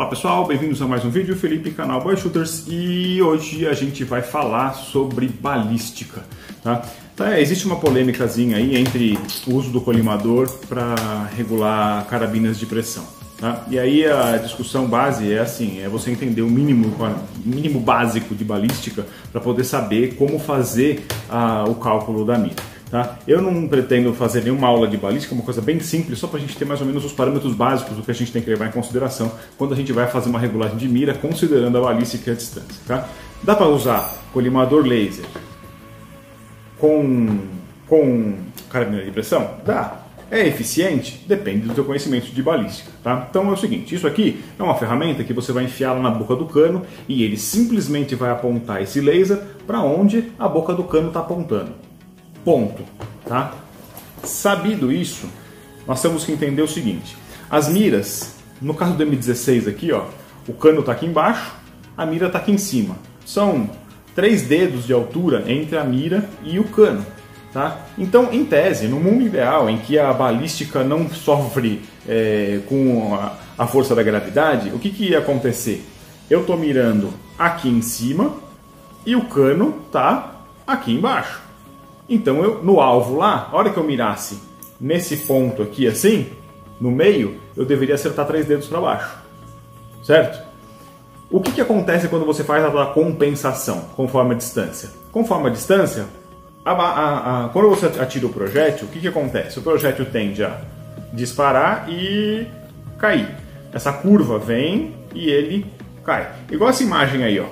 Olá pessoal, bem-vindos a mais um vídeo, Felipe, canal Boy Shooters, e hoje a gente vai falar sobre balística, tá? Existe uma polêmicazinha aí entre o uso do colimador para regular carabinas de pressão, tá? E aí a discussão base é assim, é você entender o mínimo básico de balística para poder saber como fazer o cálculo da mira. Tá? Eu não pretendo fazer nenhuma aula de balística, é uma coisa bem simples, só para a gente ter mais ou menos os parâmetros básicos do que a gente tem que levar em consideração quando a gente vai fazer uma regulagem de mira, considerando a balística e a distância. Tá? Dá para usar colimador laser com carabina de pressão? Dá. É eficiente? Depende do seu conhecimento de balística. Tá? Então é o seguinte, isso aqui é uma ferramenta que você vai enfiar na boca do cano e ele simplesmente vai apontar esse laser para onde a boca do cano está apontando. Ponto, tá? Sabido isso, nós temos que entender o seguinte: as miras, no caso do M16 aqui, ó, o cano está aqui embaixo, a mira está aqui em cima. São 3 dedos de altura entre a mira e o cano, tá? Então, em tese, no mundo ideal, em que a balística não sofre com a força da gravidade, o que ia acontecer? Eu estou mirando aqui em cima e o cano está aqui embaixo. Então, no alvo lá, a hora que eu mirasse nesse ponto aqui assim, no meio, eu deveria acertar 3 dedos para baixo, certo? O que acontece quando você faz a compensação conforme a distância? Conforme a distância, quando você atira o projétil, o que acontece? O projétil tende a disparar e cair. Essa curva vem e ele cai. Igual essa imagem aí, ó.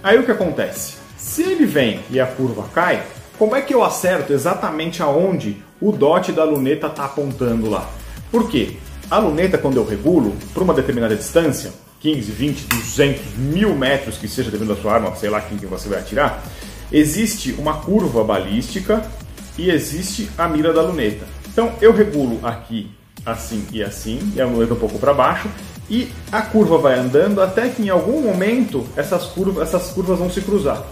Aí o que acontece? Se ele vem e a curva cai, como é que eu acerto exatamente aonde o dot da luneta está apontando lá? Por quê? A luneta, quando eu regulo, para uma determinada distância, 15, 20, 200, 1000 metros, que seja dependendo da sua arma, sei lá quem que você vai atirar, existe uma curva balística e existe a mira da luneta. Então eu regulo aqui assim, e a luneta um pouco para baixo, e a curva vai andando até que em algum momento essas curvas vão se cruzar.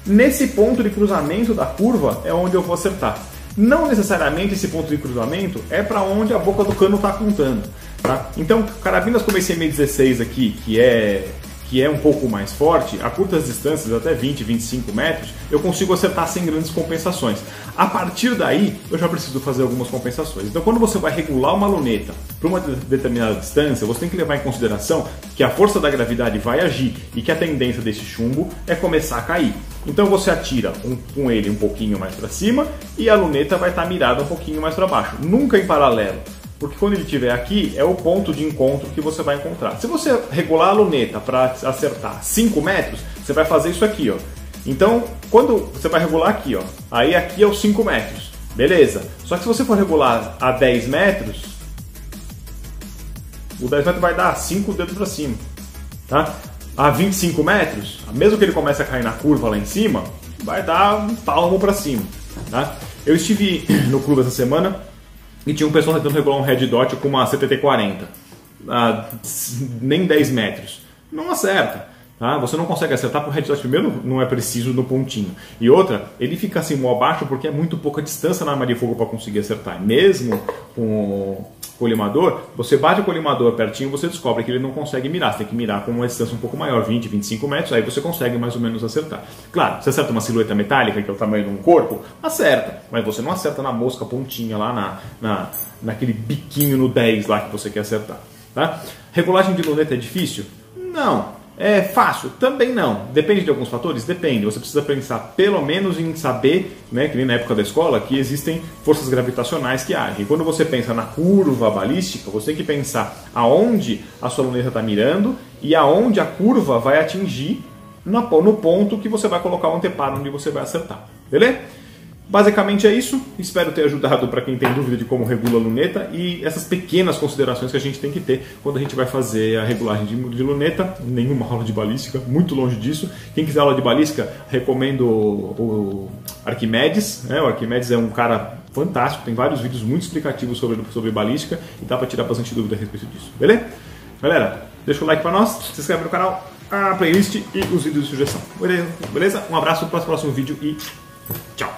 Nesse ponto de cruzamento da curva é onde eu vou acertar. Não necessariamente esse ponto de cruzamento é para onde a boca do cano está apontando. Tá? Então, carabinas como esse M16 aqui, que é um pouco mais forte, a curtas distâncias, até 20, 25 metros, eu consigo acertar sem grandes compensações. A partir daí, eu já preciso fazer algumas compensações. Então, quando você vai regular uma luneta para uma determinada distância, você tem que levar em consideração que a força da gravidade vai agir e que a tendência desse chumbo é começar a cair. Então, você atira com ele um pouquinho mais para cima e a luneta vai estar mirada um pouquinho mais para baixo, nunca em paralelo. Porque quando ele estiver aqui, é o ponto de encontro que você vai encontrar. Se você regular a luneta para acertar 5 metros, você vai fazer isso aqui, ó. Então, quando você vai regular aqui, ó, aí aqui é os 5 metros. Beleza. Só que se você for regular a 10 metros, o 10 metros vai dar 5 dedos para cima, tá? A 25 metros, mesmo que ele comece a cair na curva lá em cima, vai dar um palmo para cima, tá? Eu estive no clube essa semana e tinha um pessoal tentando regular um red dot com uma CTT-40 a nem 10 metros. Não acerta. Tá? Você não consegue acertar porque o red dot primeiro não é preciso no pontinho. E outra, ele fica assim mó abaixo porque é muito pouca distância na arma de fogo para conseguir acertar. Mesmo com o colimador, você bate o colimador pertinho, você descobre que ele não consegue mirar. Você tem que mirar com uma distância um pouco maior, 20, 25 metros, aí você consegue mais ou menos acertar. Claro, você acerta uma silhueta metálica, que é o tamanho de um corpo, acerta. Mas você não acerta na mosca pontinha lá, naquele biquinho no 10 lá que você quer acertar. Tá? Regulagem de luneta é difícil? Não. É fácil? Também não. Depende de alguns fatores? Depende. Você precisa pensar pelo menos em saber, né, que nem na época da escola, que existem forças gravitacionais que agem. E quando você pensa na curva balística, você tem que pensar aonde a sua luneta está mirando e aonde a curva vai atingir no ponto que você vai colocar o anteparo onde você vai acertar. Beleza? Basicamente é isso, espero ter ajudado para quem tem dúvida de como regula a luneta e essas pequenas considerações que a gente tem que ter quando a gente vai fazer a regulagem de luneta. Nenhuma aula de balística, muito longe disso. Quem quiser aula de balística, recomendo o Arquimedes, né? O Arquimedes é um cara fantástico, tem vários vídeos muito explicativos sobre balística e dá para tirar bastante dúvida a respeito disso, beleza? Galera, deixa o like para nós, se inscreve no canal, a playlist e os vídeos de sugestão, beleza? Um abraço, para o próximo vídeo e tchau!